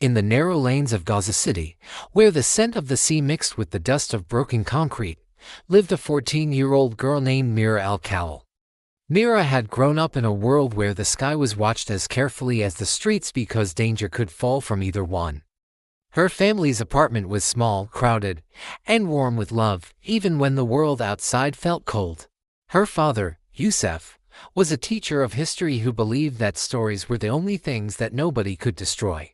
In the narrow lanes of Gaza City, where the scent of the sea mixed with the dust of broken concrete, lived a 14-year-old girl named Mira Al-Khawal. Mira had grown up in a world where the sky was watched as carefully as the streets because danger could fall from either one. Her family's apartment was small, crowded, and warm with love, even when the world outside felt cold. Her father, Yusuf, was a teacher of history who believed that stories were the only things that nobody could destroy.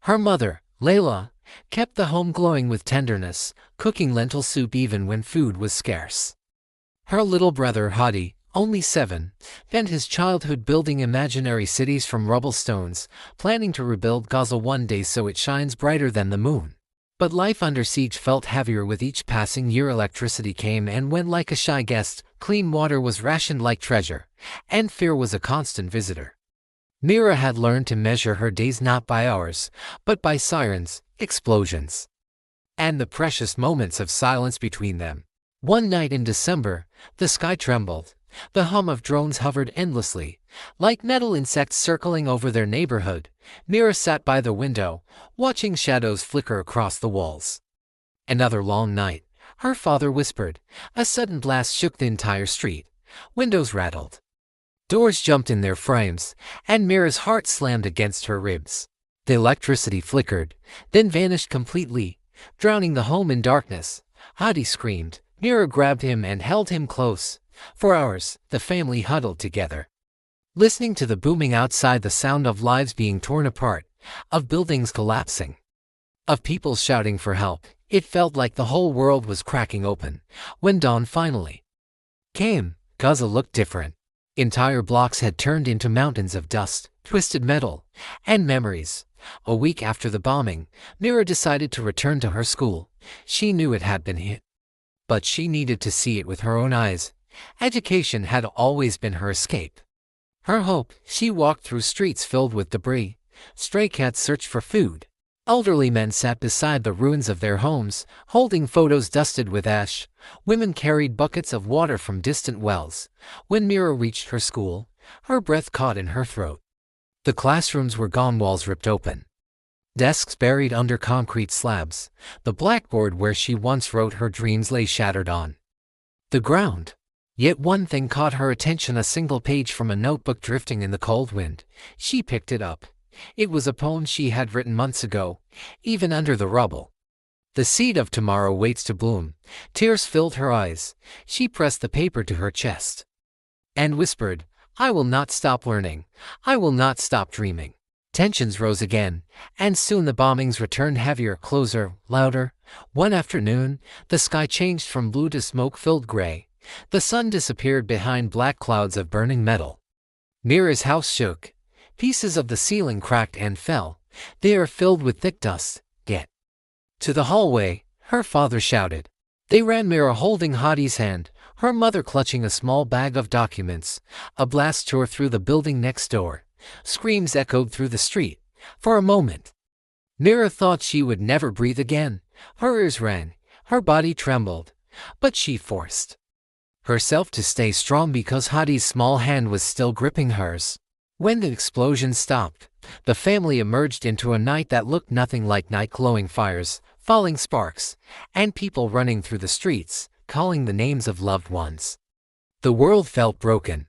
Her mother, Layla, kept the home glowing with tenderness, cooking lentil soup even when food was scarce. Her little brother, Hadi, only 7, spent his childhood building imaginary cities from rubble stones, planning to rebuild Gaza one day so it shines brighter than the moon. But life under siege felt heavier with each passing year. Electricity came and went like a shy guest, clean water was rationed like treasure, and fear was a constant visitor. Mira had learned to measure her days not by hours, but by sirens, explosions, and the precious moments of silence between them. One night in December, the sky trembled. The hum of drones hovered endlessly, like metal insects circling over their neighborhood. Mira sat by the window, watching shadows flicker across the walls. Another long night, her father whispered. A sudden blast shook the entire street. Windows rattled. Doors jumped in their frames, and Mira's heart slammed against her ribs. The electricity flickered, then vanished completely, drowning the home in darkness. Hadi screamed. Mira grabbed him and held him close. For hours, the family huddled together, listening to the booming outside, the sound of lives being torn apart, of buildings collapsing, of people shouting for help. It felt like the whole world was cracking open. When dawn finally came, Gaza looked different. Entire blocks had turned into mountains of dust, twisted metal, and memories. A week after the bombing, Mira decided to return to her school. She knew it had been hit, but she needed to see it with her own eyes. Education had always been her escape, her hope. She walked through streets filled with debris. Stray cats searched for food. Elderly men sat beside the ruins of their homes, holding photos dusted with ash. Women carried buckets of water from distant wells. When Mira reached her school, her breath caught in her throat. The classrooms were gone, walls ripped open, desks buried under concrete slabs. The blackboard where she once wrote her dreams lay shattered on the ground. Yet one thing caught her attention, a single page from a notebook drifting in the cold wind. She picked it up. It was a poem she had written months ago, even under the rubble. The seed of tomorrow waits to bloom. Tears filled her eyes. She pressed the paper to her chest and whispered, I will not stop learning. I will not stop dreaming. Tensions rose again, and soon the bombings returned, heavier, closer, louder. One afternoon, the sky changed from blue to smoke-filled gray. The sun disappeared behind black clouds of burning metal. Mira's house shook. Pieces of the ceiling cracked and fell. The air filled with thick dust. Get to the hallway, her father shouted. They ran, Mira holding Hadi's hand, her mother clutching a small bag of documents. A blast tore through the building next door. Screams echoed through the street. For a moment, Mira thought she would never breathe again. Her ears rang, her body trembled, but she forced herself to stay strong because Hadi's small hand was still gripping hers. When the explosion stopped, the family emerged into a night that looked nothing like night. Glowing fires, falling sparks, and people running through the streets, calling the names of loved ones. The world felt broken,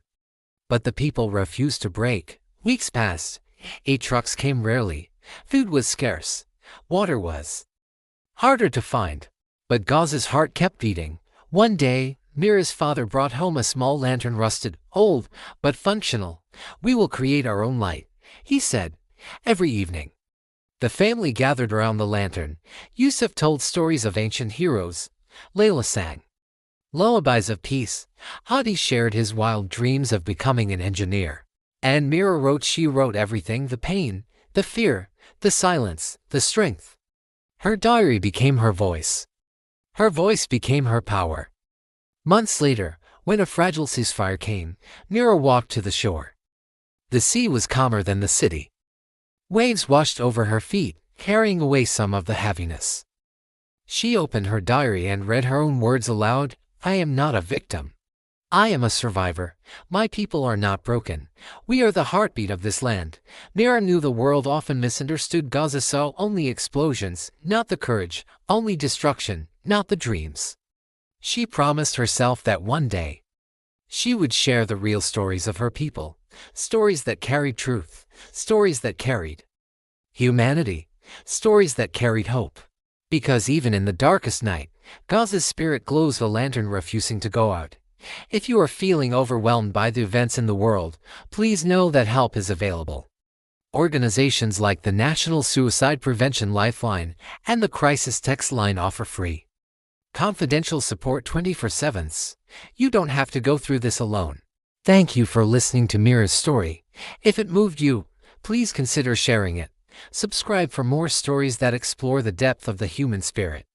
but the people refused to break. Weeks passed. Aid trucks came rarely. Food was scarce. Water was harder to find. But Gaza's heart kept beating. One day, Mira's father brought home a small lantern, rusted, old, but functional. We will create our own light, he said. Every evening, the family gathered around the lantern. Yusuf told stories of ancient heroes. Layla sang lullabies of peace. Hadi shared his wild dreams of becoming an engineer. And Mira wrote. She wrote everything, the pain, the fear, the silence, the strength. Her diary became her voice. Her voice became her power. Months later, when a fragile ceasefire came, Mira walked to the shore. The sea was calmer than the city. Waves washed over her feet, carrying away some of the heaviness. She opened her diary and read her own words aloud. I am not a victim. I am a survivor. My people are not broken. We are the heartbeat of this land. Mira knew the world often misunderstood Gaza, saw only explosions, not the courage, only destruction, not the dreams. She promised herself that one day she would share the real stories of her people, stories that carried truth, stories that carried humanity, stories that carried hope. Because even in the darkest night, Gaza's spirit glows, a lantern refusing to go out. If you are feeling overwhelmed by the events in the world, please know that help is available. Organizations like the National Suicide Prevention Lifeline and the Crisis Text Line offer free confidential support 24/7. You don't have to go through this alone. Thank you for listening to Mira's story. If it moved you, please consider sharing it. Subscribe for more stories that explore the depth of the human spirit.